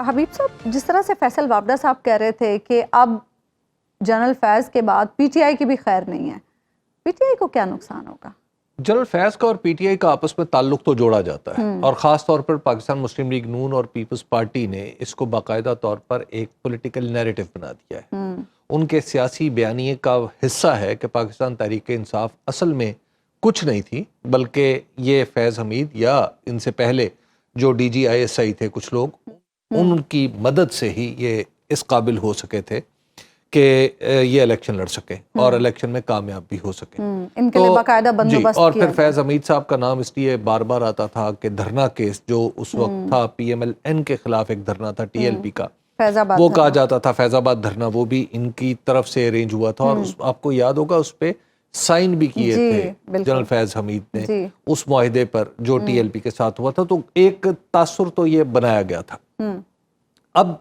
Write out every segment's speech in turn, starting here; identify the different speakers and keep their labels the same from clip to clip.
Speaker 1: حبیب صاحب، جس طرح سے فیصل وابڈہ صاحب کہہ رہے تھے کہ اب جنرل فیض کے بعد پی ٹی آئی کی بھی خیر نہیں ہے، پی ٹی آئی کو کیا نقصان ہوگا؟
Speaker 2: جنرل فیض کا اور پی ٹی آئی کا آپس میں تعلق تو جوڑا جاتا ہے، اور خاص طور پر پاکستان مسلم لیگ نون اور پیپلز پارٹی نے اس کو باقاعدہ طور پر ایک پولیٹیکل نیریٹو بنا دیا ہے۔ ان کے سیاسی بیانیے کا حصہ ہے کہ پاکستان تحریک انصاف اصل میں کچھ نہیں تھی، بلکہ یہ فیض حمید یا ان سے پہلے جو D G I S I تھے کچھ لوگ، ان کی مدد سے ہی یہ اس قابل ہو سکے تھے کہ یہ الیکشن لڑ سکے اور الیکشن میں کامیاب بھی ہو سکے۔
Speaker 1: ان کے لیے باقاعدہ بندوبست
Speaker 2: اور پھر فیض حمید صاحب کا نام اس لیے بار بار آتا تھا کہ دھرنا کیس جو اس وقت تھا پی ایم ایل این کے خلاف ایک دھرنا تھا ٹی ایل پی کا، وہ کہا جاتا تھا فیض آباد دھرنا، وہ بھی ان کی طرف سے ارینج ہوا تھا، اور آپ کو یاد ہوگا اس پہ سائن بھی کیے تھے جنرل فیض حمید نے اس معاہدے پر جو ٹی ایل پی کے ساتھ ہوا تھا، تو ایک تاثر تو یہ بنایا گیا تھا۔ اب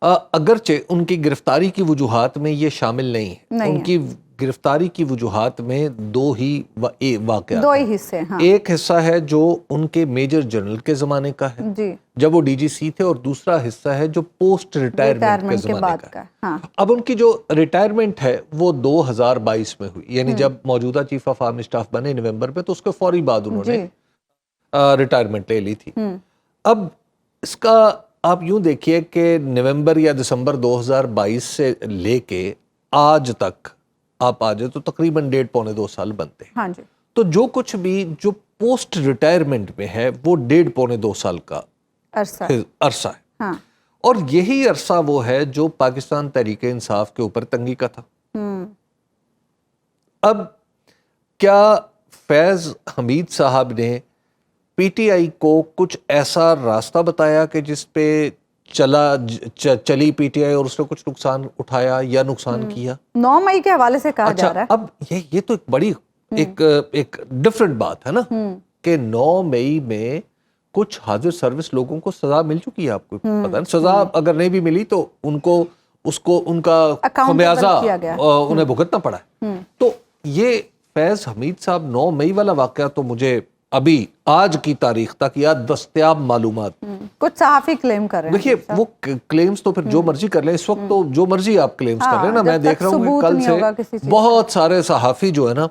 Speaker 2: اگرچہ ان کی گرفتاری کی وجوہات میں یہ شامل نہیں ہے، ان کی گرفتاری کی وجوہات میں دو ہی واقعات، دو ہی حصے ہیں۔ ایک حصہ ہے جو ان کے میجر جنرل کے زمانے کا ہے جب وہ ڈی جی سی تھے، اور دوسرا حصہ ہے جو پوسٹ ریٹائرمنٹ کے زمانے کا ہے۔ اب ان کی جو ریٹائرمنٹ ہے وہ 2022 میں ہوئی، یعنی جب موجودہ چیف آف آرمی اسٹاف بنے نومبر میں، تو اس کے فوری بعد انہوں نے ریٹائرمنٹ لے لی تھی۔ اب اس کا آپ یوں دیکھیے کہ نومبر یا دسمبر 2022 سے لے کے آج تک آپ آ جائے تو تقریباً 1.5-2 سال بنتے ہیں۔ تو جو کچھ بھی جو پوسٹ ریٹائرمنٹ میں ہے وہ 1.5-2 سال کا عرصہ ہے، اور یہی عرصہ وہ ہے جو پاکستان تحریک انصاف کے اوپر تنگی کا تھا۔ اب کیا فیض حمید صاحب نے پی ٹی آئی کو کچھ ایسا راستہ بتایا کہ جس پہ چلی پی ٹی آئی اور اس نے کچھ نقصان اٹھایا یا نقصان کیا؟ 9
Speaker 1: مئی کے حوالے سے کہا جا رہا ہے۔
Speaker 2: اب یہ تو ایک بڑی ایک ڈفرنٹ بات ہے نا کہ 9 مئی میں کچھ حاضر سروس لوگوں کو سزا مل چکی ہے، آپ کو پتہ ہے، سزا اگر نہیں بھی ملی تو ان کو ان کا خمیازہ انہیں بھگتنا پڑا ہے۔ تو یہ فیض حمید صاحب 9 مئی والا واقعہ تو مجھے ابھی آج کی تاریخ تک یا دستیاب معلومات،
Speaker 1: کچھ صحافی کلیم کر رہے ہیں،
Speaker 2: دیکھیے وہ کلیمز تو پھر جو مرضی کر لیں، اس وقت تو جو مرضی آپ کلیمز کر رہے ہیں نا، میں دیکھ رہا ہوں کہ کل سے بہت سارے صحافی جو ہے نا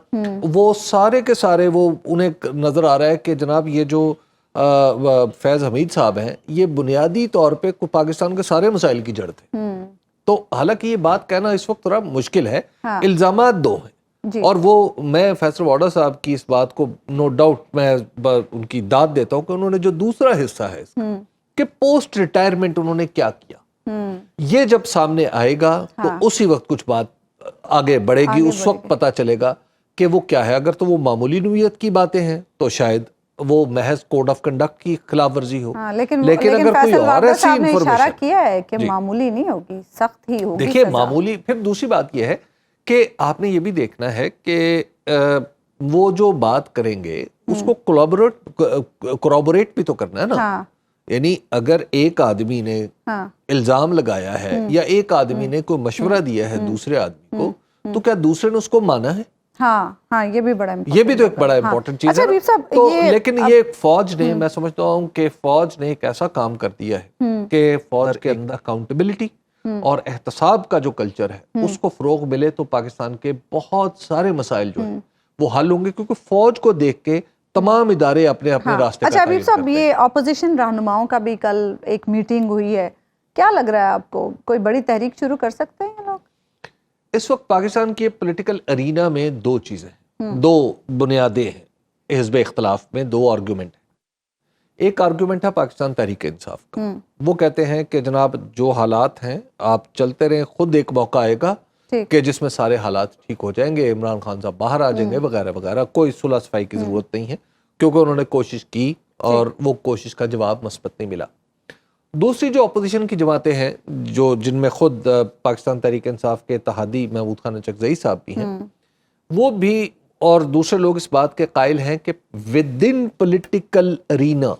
Speaker 2: وہ سارے کے سارے وہ انہیں نظر آ رہا ہے کہ جناب یہ جو فیض حمید صاحب ہیں یہ بنیادی طور پہ پاکستان کے سارے مسائل کی جڑ تھے۔ تو حالانکہ یہ بات کہنا اس وقت تھوڑا مشکل ہے، الزامات دو ہیں، اور وہ میں فیصل وابڈہ صاحب کی اس بات کو نو ڈاؤٹ میں ان کی داد دیتا ہوں کہ انہوں نے جو دوسرا حصہ ہے کہ پوسٹ ریٹائرمنٹ انہوں نے کیا کیا، یہ جب سامنے آئے گا تو اسی وقت کچھ بات آگے بڑھے گی، اس وقت پتہ چلے گا کہ وہ کیا ہے۔ اگر تو وہ معمولی نوعیت کی باتیں ہیں تو شاید وہ محض کوڈ آف کنڈکٹ کی خلاف ورزی ہو،
Speaker 1: لیکن
Speaker 2: اگر کوئی اور ایسی انفارمیشن،
Speaker 1: اشارہ کیا ہے کہ معمولی نہیں ہوگی، سخت ہی ہوگی۔
Speaker 2: دیکھیے معمولی، پھر دوسری بات یہ ہے کہ آپ نے یہ بھی دیکھنا ہے کہ وہ جو بات کریں گے اس کو کورابوریٹ بھی تو کرنا ہے نا، یعنی اگر ایک آدمی نے الزام لگایا ہے یا ایک آدمی نے کوئی مشورہ دیا ہے دوسرے آدمی کو، تو کیا دوسرے نے اس کو مانا ہے؟
Speaker 1: ہاں یہ بھی بڑا
Speaker 2: یہ بھی تو ایک بڑا امپورٹنٹ چیز ہے۔ تو لیکن یہ فوج نے، میں سمجھتا ہوں کہ فوج نے ایک ایسا کام کر دیا ہے کہ فوج کے اندر اکاؤنٹیبلٹی اور احتساب کا جو کلچر ہے اس کو فروغ ملے تو پاکستان کے بہت سارے مسائل جو ہیں وہ حل ہوں گے، کیونکہ فوج کو دیکھ کے تمام ادارے اپنے اپنے راستے کا تعین کرتے ہیں۔
Speaker 1: اچھا حبیب صاحب، یہ اپوزیشن رہنماؤں کا بھی کل ایک میٹنگ ہوئی ہے، کیا لگ رہا ہے آپ کو کوئی بڑی تحریک شروع کر سکتے ہیں یہ لوگ؟
Speaker 2: اس وقت پاکستان کے پولیٹیکل ارینا میں دو چیزیں، دو بنیادیں ہیں حزب اختلاف میں، دو آرگومنٹ ہیں۔ ایک آرگومنٹ ہے پاکستان تحریک انصاف کا، وہ کہتے ہیں کہ جناب جو حالات ہیں آپ چلتے رہیں، خود ایک موقع آئے گا کہ جس میں سارے حالات ٹھیک ہو جائیں گے، عمران خان صاحب باہر آ جائیں گے وغیرہ وغیرہ، کوئی صلح صفائی کی ضرورت نہیں ہے کیونکہ انہوں نے کوشش کی اور وہ کوشش کا جواب مثبت نہیں ملا۔ دوسری جو اپوزیشن کی جماعتیں ہیں جن میں خود پاکستان تحریک انصاف کے اتحادی محمود خان چکزئی صاحب بھی ہیں، وہ بھی اور دوسرے لوگ اس بات کے قائل ہیں کہ ود ان پولیٹیکل ارینا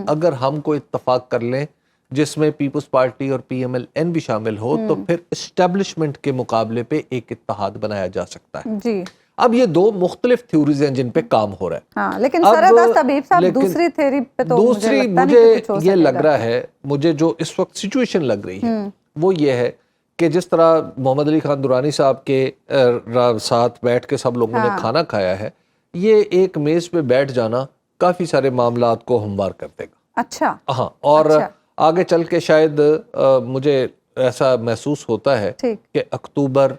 Speaker 2: اگر ہم کو اتفاق کر لیں جس میں پیپلز پارٹی اور پی ایم ایل این بھی شامل ہو تو پھر اسٹیبلشمنٹ کے مقابلے پہ ایک اتحاد بنایا جا سکتا ہے۔ اب یہ دو مختلف تھیوریز ہیں جن پہ کام ہو رہا ہے.
Speaker 1: ہاں لیکن سرحد طبیب صاحب دوسری تھیوری پہ تو
Speaker 2: دوسری مجھے یہ لگ رہا ہے, مجھے جو اس وقت سچویشن لگ رہی ہے وہ یہ ہے کہ جس طرح محمد علی خان درانی صاحب کے ساتھ بیٹھ کے سب لوگوں نے کھانا کھایا ہے, یہ ایک میز پہ بیٹھ جانا کافی سارے معاملات کو ہموار کر دے گا.
Speaker 1: اچھا
Speaker 2: ہاں, اور آگے چل کے شاید مجھے ایسا محسوس ہوتا ہے کہ اکتوبر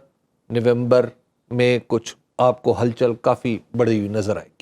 Speaker 2: نومبر میں کچھ آپ کو ہلچل کافی بڑی نظر آئے گی.